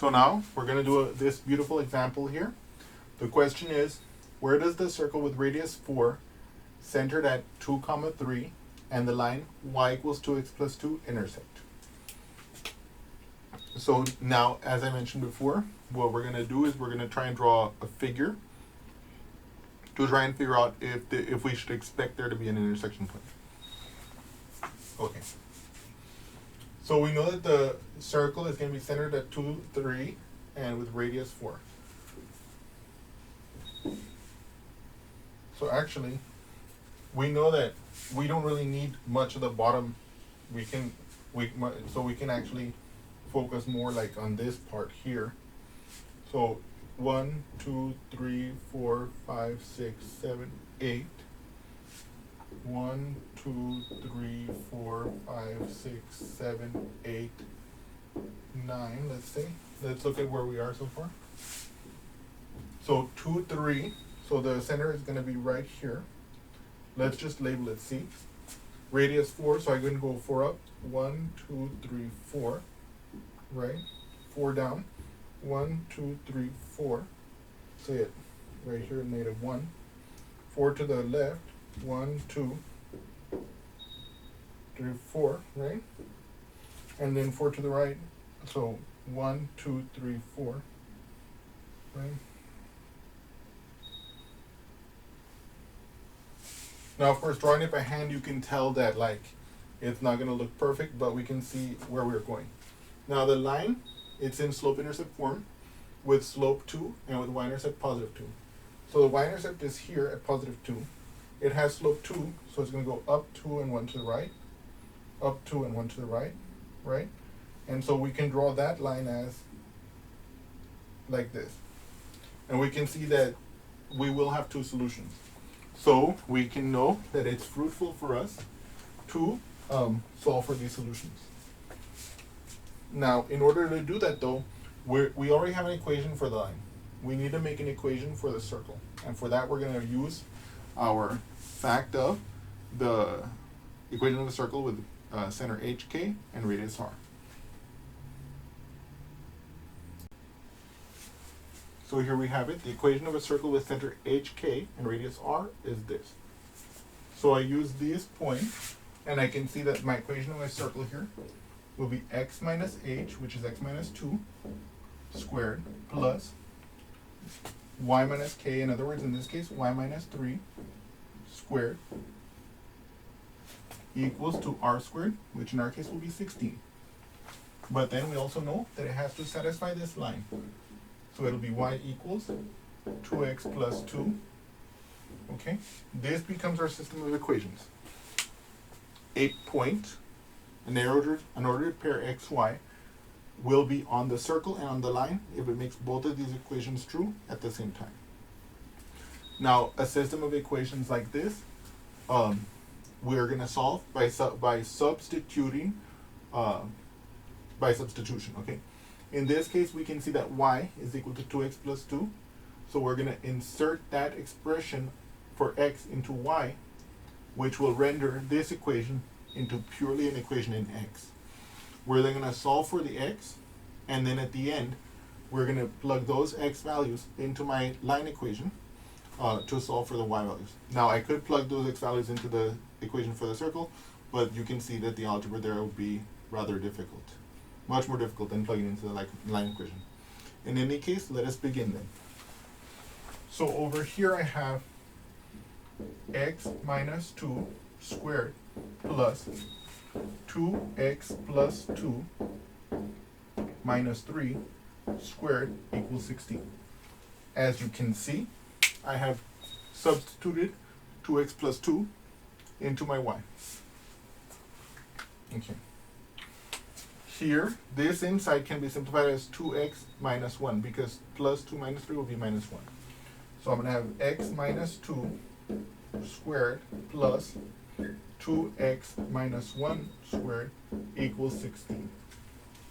So now we're going to do this beautiful example here. The question is, where does the circle with radius 4, centered at 2, 3, and the line y equals 2x plus 2 intersect? So now, as I mentioned before, what we're going to do is we're going to try and draw a figure to try and figure out if we should expect there to be an intersection point. Okay. So we know that the circle is going to be centered at 2, 3, and with radius 4. So actually, we know that we don't really need much of the bottom. We can actually focus more like on this part here. So 1, 2, 3, 4, 5, 6, 7, 8. 1, 2, 3, 4, 5, 6, 7, 8, 9. Let's see. Let's look at where we are so far. So 2, 3. So the center is going to be right here. Let's just label it C. Radius 4. So I'm going to go 4 up. 1, 2, 3, 4. Right. 4 down. 1, 2, 3, 4. Say it right here, -1. 4 to the left. 1, 2, 3, 4, right? And then 4 to the right. So 1, 2, 3, 4, right? Now, of course, drawing it by hand, you can tell that like it's not going to look perfect, but we can see where we're going. Now the line, it's in slope-intercept form with slope 2 and with y-intercept +2. So the y-intercept is here at +2. It has slope 2, so it's going to go up 2 and 1 to the right, up 2 and 1 to the right, right? And so we can draw that line as like this. And we can see that we will have two solutions. So we can know that it's fruitful for us to solve for these solutions. Now, in order to do that though, we already have an equation for the line. We need to make an equation for the circle. And for that, we're going to use our fact of the equation of a circle with center HK and radius R. So here we have it. The equation of a circle with center HK and radius R is this. So I use these points, and I can see that my equation of my circle here will be x minus h, which is x minus 2 squared, plus y minus k, in other words, in this case, y minus 3 squared, equals to r squared, which in our case will be 16. But then we also know that it has to satisfy this line. So it'll be y equals 2x plus 2. Okay, this becomes our system of equations. A point, an ordered pair x, y, will be on the circle and on the line if it makes both of these equations true at the same time. Now, a system of equations like this, we're going to solve by substitution. Okay. In this case, we can see that y is equal to 2x plus 2. So we're going to insert that expression for x into y, which will render this equation into purely an equation in x. We're then going to solve for the x, and then at the end, we're going to plug those x values into my line equation to solve for the y values. Now, I could plug those x values into the equation for the circle, but you can see that the algebra there will be rather difficult. Much more difficult than plugging into the line equation. In any case, let us begin then. So over here I have x minus 2 squared plus 2x plus 2 minus 3 squared equals 16. As you can see, I have substituted 2x plus 2 into my y. Okay. Here, this inside can be simplified as 2x minus 1 because plus 2 minus 3 will be minus 1. So I'm going to have x minus 2 squared plus 2x minus 1 squared equals 16.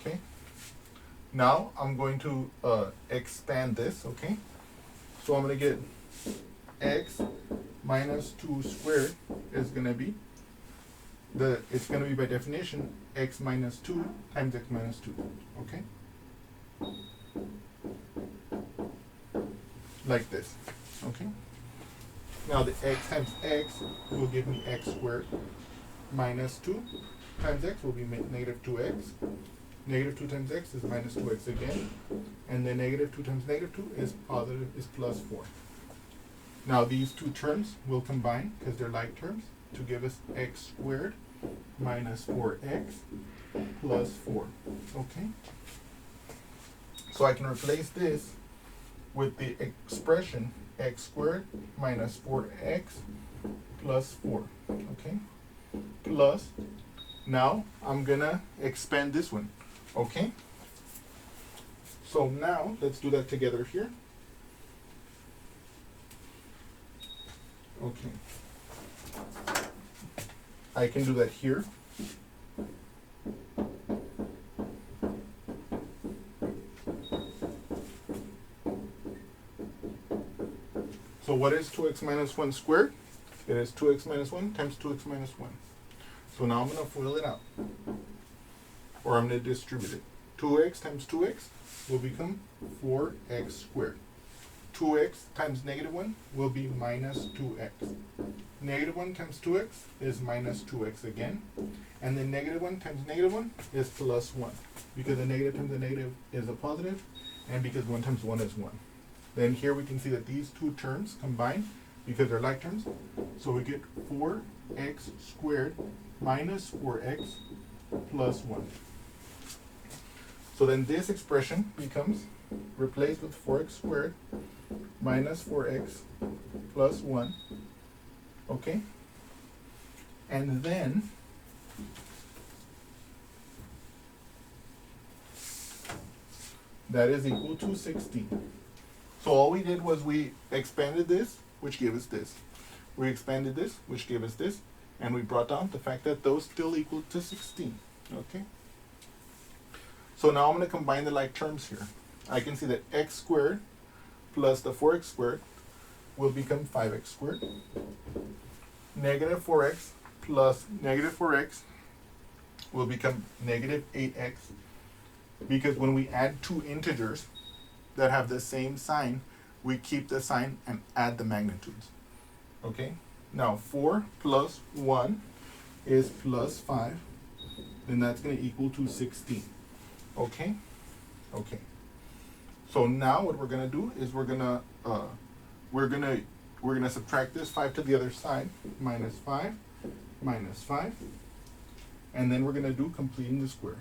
Okay? Now I'm going to expand this, okay? So I'm going to get x minus 2 squared is going to be it's going to be by definition x minus 2 times x minus 2, okay? like this. Okay. Now the x times x will give me x squared minus 2 times x will be negative 2x. Negative 2 times x is minus 2x again. And then negative 2 times negative 2 is plus 4. Now these two terms will combine, because they're like terms, to give us x squared minus 4x plus 4. Okay? So I can replace this with the expression x squared minus 4x plus 4. Okay? Plus, now I'm going to expand this one. Okay? So now let's do that together here. Okay. I can do that here. So what is 2x minus 1 squared? It is 2x minus 1 times 2x minus 1. So now I'm going to FOIL it out. Or I'm going to distribute it. 2x times 2x will become 4x squared. 2x times negative 1 will be minus 2x. Negative 1 times 2x is minus 2x again. And then negative 1 times negative 1 is plus 1. Because the negative times the negative is a positive, and because 1 times 1 is 1. Then here we can see that these two terms combine because they're like terms. So we get 4x squared minus 4x plus 1. So then this expression becomes replaced with 4x squared minus 4x plus 1. Okay? And then that is equal to 16. So all we did was we expanded this, which gave us this. We expanded this, which gave us this. And we brought down the fact that those still equal to 16. Okay? So now I'm going to combine the like terms here. I can see that x squared plus the 4x squared will become 5x squared. Negative 4x plus negative 4x will become negative 8x. Because when we add two integers that have the same sign, we keep the sign and add the magnitudes. Okay? Now 4 plus 1 is plus 5. Then that's going to equal to 16. Okay? Okay. So now what we're going to do is we're going to subtract this 5 to the other side. Minus 5, minus 5. And then we're going to do completing the square.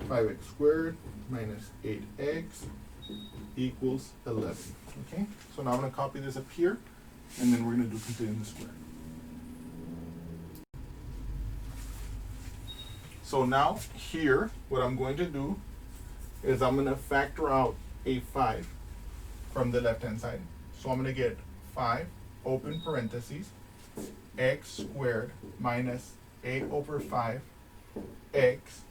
5x squared minus 8x equals 11. Okay? So now I'm going to copy this up here, and then we're going to do completing the square. So now here, what I'm going to do is I'm going to factor out a 5 from the left-hand side. So I'm going to get 5, open parentheses, x squared minus 8 over 5 x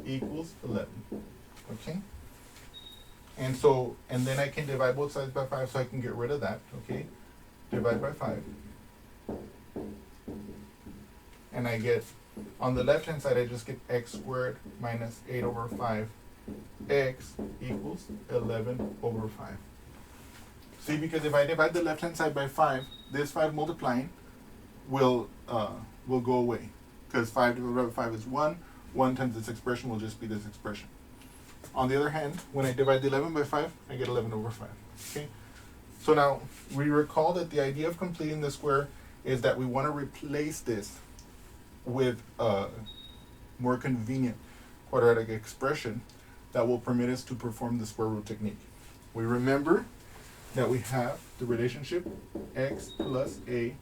equals 11. Okay? And then I can divide both sides by 5 so I can get rid of that. Okay? Divide by 5. And I get, on the left-hand side, I just get x squared minus 8 over 5 x equals 11 over 5. See, because if I divide the left-hand side by 5, this 5 multiplying will go away. Because 5 divided by 5 is 1. 1 times this expression will just be this expression. On the other hand, when I divide the 11 by 5, I get 11 over 5. Okay? So now, we recall that the idea of completing the square is that we want to replace this with a more convenient quadratic expression that will permit us to perform the square root technique. We remember that we have the relationship x plus a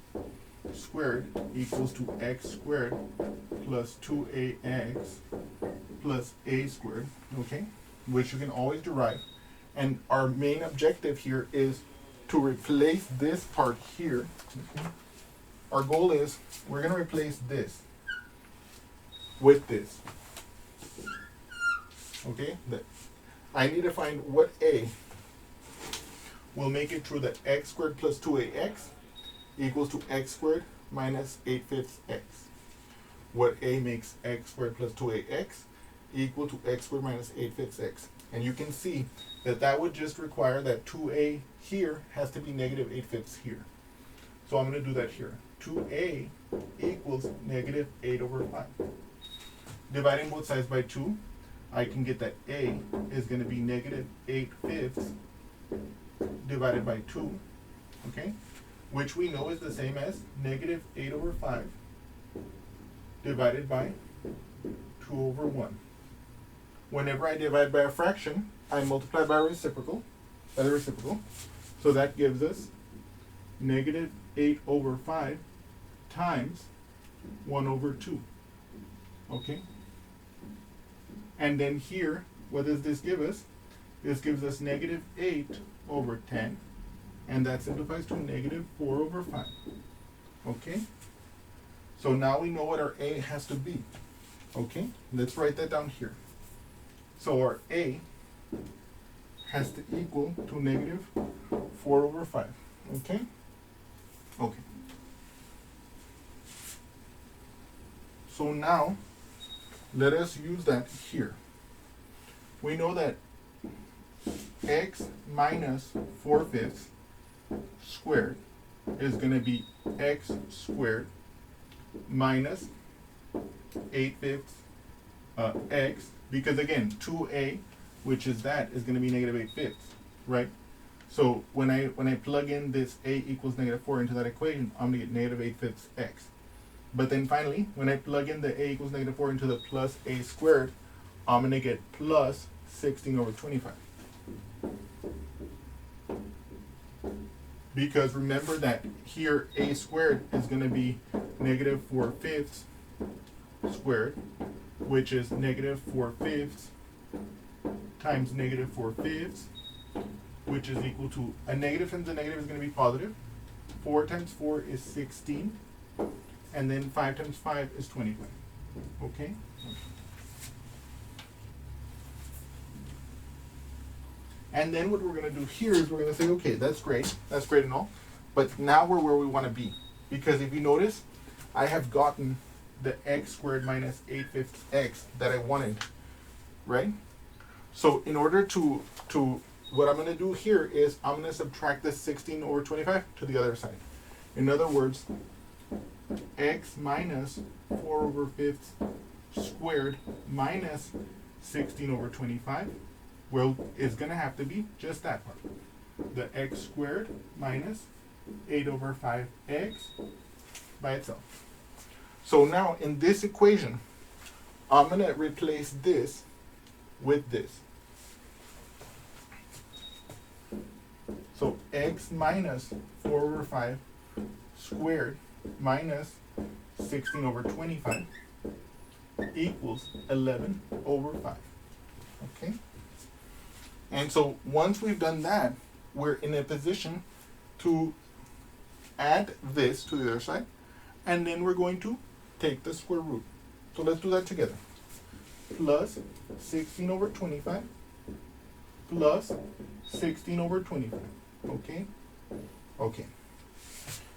squared equals to x squared plus 2ax plus a squared, okay, which you can always derive. And our main objective here is to replace this part here. Okay? Our goal is we're going to replace this with this. Okay, I need to find what a will make it true that x squared plus 2ax equals to x squared minus 8/5 x. What a makes x squared plus 2ax equal to x squared minus 8/5 x. And you can see that that would just require that 2a here has to be negative 8/5 here. So I'm going to do that here. 2a equals negative 8/5. Dividing both sides by 2, I can get that a is going to be negative 8/5 divided by 2, okay? Which we know is the same as negative 8/5 divided by 2/1. Whenever I divide by a fraction, I multiply by the reciprocal. So that gives us negative 8/5 times 1/2. Okay? And then here, what does this give us? This gives us negative 8/10, and that simplifies to negative 4/5. Okay? So now we know what our a has to be. Okay? Let's write that down here. So our a has to equal to negative 4/5. Okay? Okay. So now, let us use that here. We know that x minus 4/5 squared is going to be x squared minus 8/5 x, because again, 2a, which is that, is going to be negative 8/5, right? So when I plug in this a equals negative 4 into that equation, I'm going to get negative 8/5 x. But then finally, when I plug in the a equals negative 4 into the plus a squared, I'm going to get plus 16/25. Because remember that here a squared is going to be negative 4/5 squared, which is negative 4/5 times negative 4/5, which is equal to, a negative times a negative is going to be positive. 4 times 4 is 16. And then 5 times 5 is 25. Okay? And then what we're going to do here is we're going to say, okay, that's great and all, but now we're where we want to be. Because if you notice, I have gotten the x squared minus 8/5 x that I wanted, right? So in order to what I'm going to do here is I'm going to subtract the 16/25 to the other side. In other words, x minus 4/5 squared minus 16/25, well, it's going to have to be just that part. The x squared minus 8/5 x by itself. So now in this equation, I'm going to replace this with this. So x minus 4/5 squared minus 16/25 equals 11/5. Okay? And so once we've done that, we're in a position to add this to the other side, and then we're going to take the square root. So let's do that together. Plus 16/25 plus 16/25. Okay? Okay.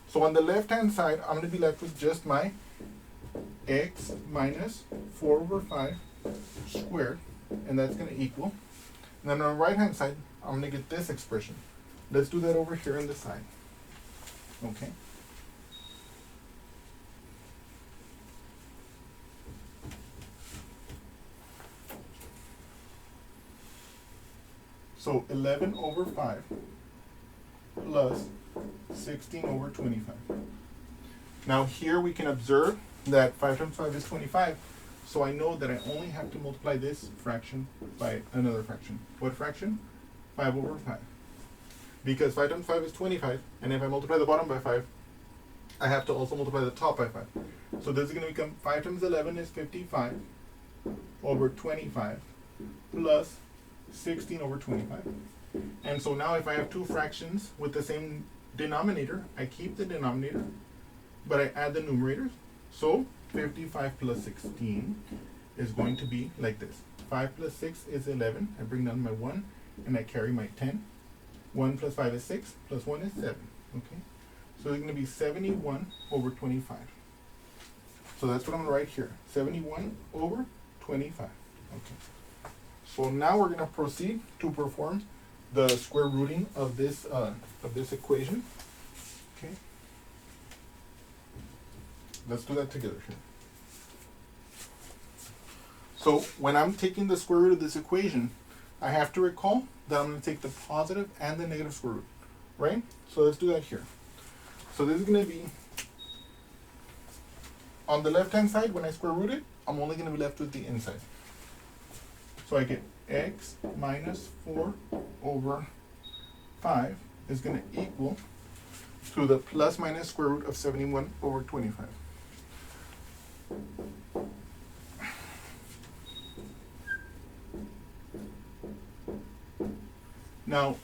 So on the left-hand side, I'm going to be left with just my x minus 4/5 squared, and that's going to equal. And then on the right-hand side, I'm going to get this expression. Let's do that over here on the side. Okay? So 11/5 plus 16/25. Now here we can observe that 5 times 5 is 25, so I know that I only have to multiply this fraction by another fraction. What fraction? 5/5. Because 5 times 5 is 25, and if I multiply the bottom by 5, I have to also multiply the top by 5. So this is going to become 5 times 11 is 55/25 plus 16/25. And so now if I have two fractions with the same denominator, I keep the denominator, but I add the numerators. So 55 plus 16 is going to be like this. 5 plus 6 is 11. I bring down my 1 and I carry my 10. 1 plus 5 is 6, plus 1 is 7. Okay? So it's going to be 71/25. So that's what I'm going to write here. 71/25. Okay. So now we're going to proceed to perform the square rooting of this equation. Okay. Let's do that together here. So when I'm taking the square root of this equation, I have to recall that I'm going to take the positive and the negative square root, right? So let's do that here. So this is going to be, on the left-hand side, when I square root it, I'm only going to be left with the inside. So I get x minus 4 over 5 is going to equal to the plus minus square root of 71 over 25. Now,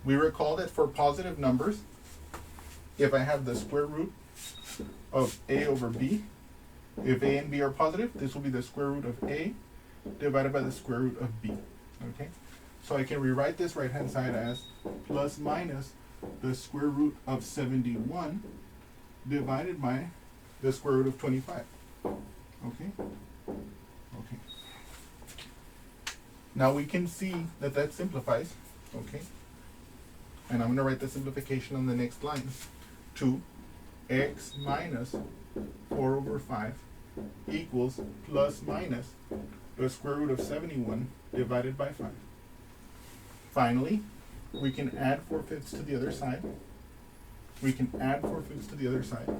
we recall that for positive numbers, if I have the square root of a over b, if a and b are positive, this will be the square root of a divided by the square root of b. Okay? So I can rewrite this right-hand side as plus minus the square root of 71 divided by the square root of 25. Okay? Okay. Now we can see that that simplifies. Okay? And I'm going to write the simplification on the next line to x minus 4 over 5 equals plus minus the square root of 71 divided by 5. Finally, we can add 4/5 to the other side. We can add 4/5 to the other side.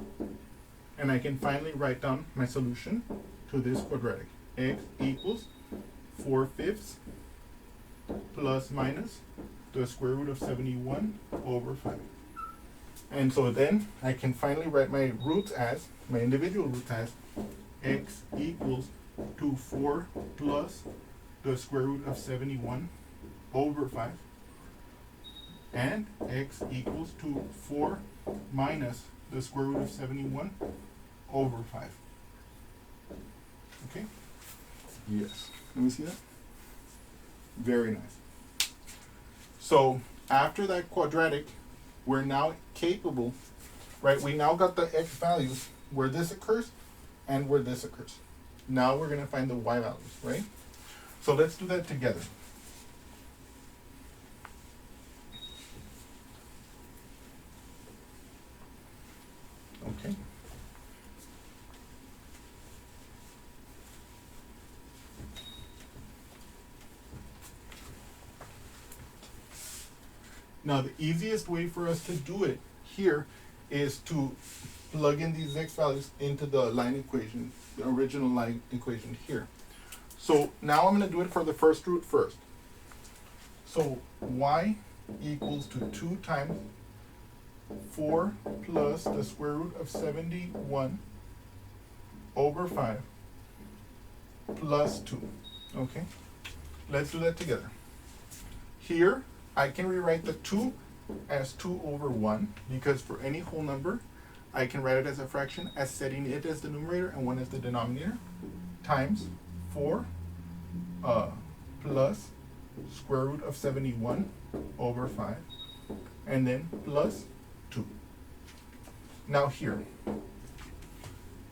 And I can finally write down my solution to this quadratic. X equals 4/5 plus minus the square root of 71 over 5. And so then I can finally write my roots as, my individual roots as, x equals to 4 plus the square root of 71 over 5, and x equals to 4 minus the square root of 71 over 5. Okay? Yes. Let me see that. Very nice. So after that quadratic, we're now capable, right? We now got the x values where this occurs and where this occurs. Now we're going to find the y values, right? So let's do that together. Okay. Now the easiest way for us to do it here is to plug in these x values into the line equation, the original line equation here. So now I'm going to do it for the first root first. So y equals to 2 times 4 plus the square root of 71 over 5 plus 2. Okay? Let's do that together. Here, I can rewrite the 2 as 2 over 1, because for any whole number, I can write it as a fraction as setting it as the numerator and 1 as the denominator, times 4 plus square root of 71 over 5, and then plus 2. Now here,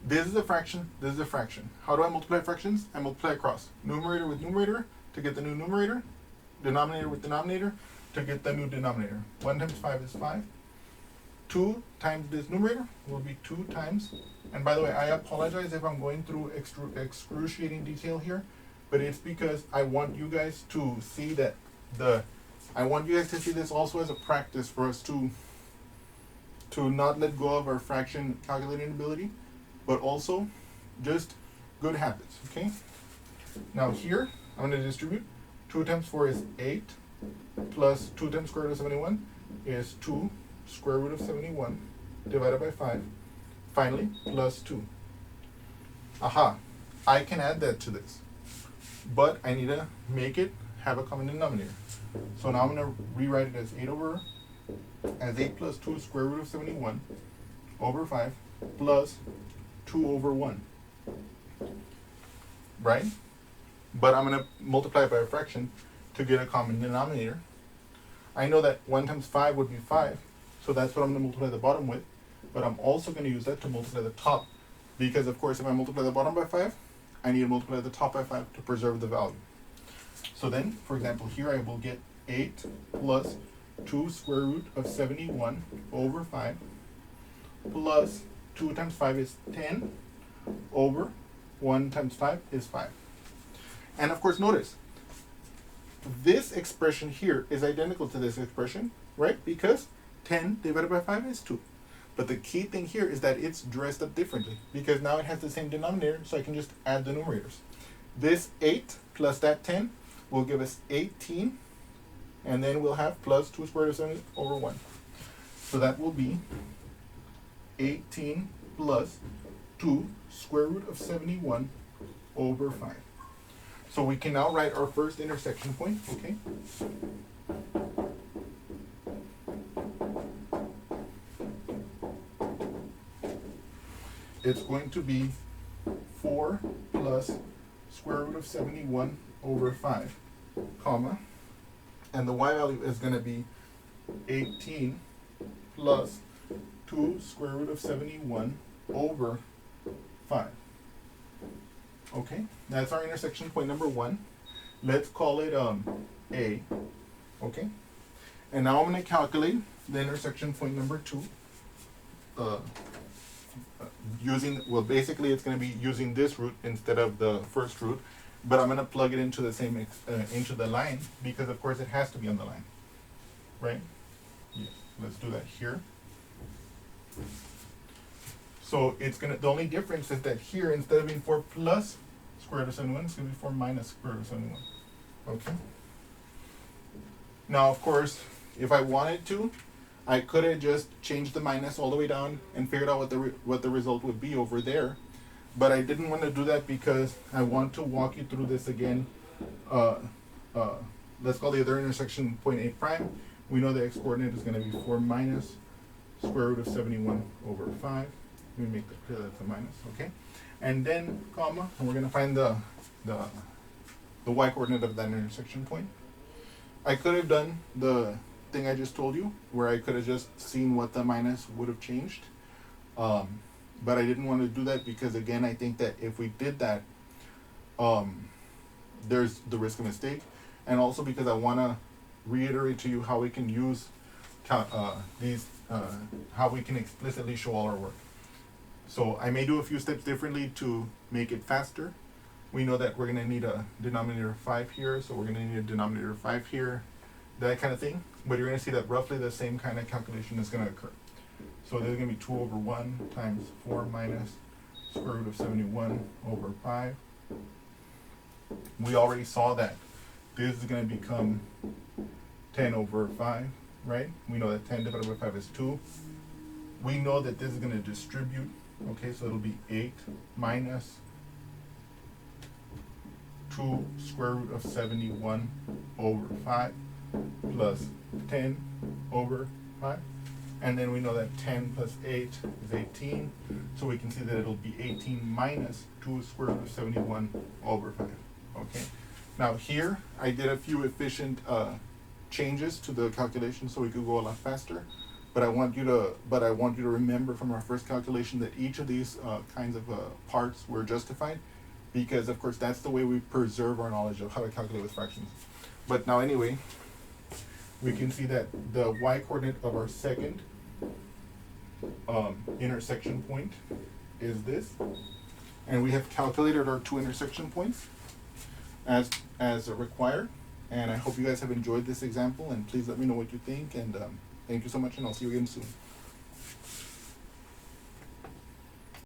this is a fraction, this is a fraction. How do I multiply fractions? I multiply across. Numerator with numerator to get the new numerator, denominator with denominator to get the new denominator. 1 times 5 is 5. 2 times this numerator will be 2 times, and by the way, I apologize if I'm going through excruciating detail here, but it's because I want you guys to see that I want you guys to see this also as a practice for us to not let go of our fraction calculating ability, but also just good habits, okay? Now here, I'm going to distribute. 2 times 4 is 8, plus 2 times square root of 71 is 2 square root of 71 divided by 5. Finally, plus 2. Aha, I can add that to this, but I need to make it have a common denominator. So now I'm going to rewrite it as 8 plus 2 square root of 71 over 5 plus 2 over 1, right? But I'm going to multiply it by a fraction to get a common denominator. I know that 1 times 5 would be 5, so that's what I'm going to multiply the bottom with. But I'm also going to use that to multiply the top, because of course if I multiply the bottom by 5, I need to multiply the top by 5 to preserve the value. So then, for example, here I will get 8 plus 2 square root of 71 over 5 plus 2 times 5 is 10 over 1 times 5 is 5. And of course, notice, this expression here is identical to this expression, right? Because 10 divided by 5 is 2. But the key thing here is that it's dressed up differently because now it has the same denominator, so I can just add the numerators. This 8 plus that 10 will give us 18, and then we'll have plus 2 square root of 7 over 1. So that will be 18 plus 2 square root of 71 over 5. So we can now write our first intersection point, okay? It's going to be 4 plus square root of 71 over 5, comma, and the y value is going to be 18 plus 2 square root of 71 over 5. Okay, that's our intersection point number 1. Let's call it A, okay? And now I'm going to calculate the intersection point number 2 using, well, basically it's going to be using this root instead of the first root, but I'm going to plug it into the same into the line because of course it has to be on the line, right? Yes. Let's do that here. So it's gonna, the only difference is that here instead of being 4 plus square root of 71, it's gonna be 4 minus square root of 71. Okay. Now of course, if I wanted to, I could have just changed the minus all the way down and figured out what the result would be over there. But I didn't want to do that because I want to walk you through this again. Let's call the other intersection point A prime. We know the x-coordinate is going to be 4 minus square root of 71 over 5. Let me make that clear, that's a minus, okay? And then, comma, and we're going to find the y-coordinate of that intersection point. I could have done the thing I just told you, where I could have just seen what the minus would have changed. But I didn't want to do that because, again, I think that if we did that, there's the risk of mistake. And also because I want to reiterate to you how we can use how we can explicitly show all our work. So I may do a few steps differently to make it faster. We know that we're going to need a denominator of 5 here, so we're going to need a denominator of 5 here, that kind of thing. But you're going to see that roughly the same kind of calculation is going to occur. So there's going to be 2 over 1 times 4 minus square root of 71 over 5. We already saw that this is going to become 10 over 5, right? We know that 10 divided by 5 is 2. We know that this is going to distribute, okay, so it'll be 8 minus 2 square root of 71 over 5 plus 10 over 5. And then we know that 10 plus 8 is 18. So we can see that it'll be 18 minus 2 square root of 71 over 5. Okay. Now here, I did a few efficient changes to the calculation so we could go a lot faster. But I want you to remember from our first calculation that each of these kinds of parts were justified, because of course that's the way we preserve our knowledge of how to calculate with fractions. But now anyway, we can see that the y-coordinate of our second intersection point is this, and we have calculated our 2 intersection points as required. And I hope you guys have enjoyed this example, and please let me know what you think, and thank you so much, and I'll see you again soon.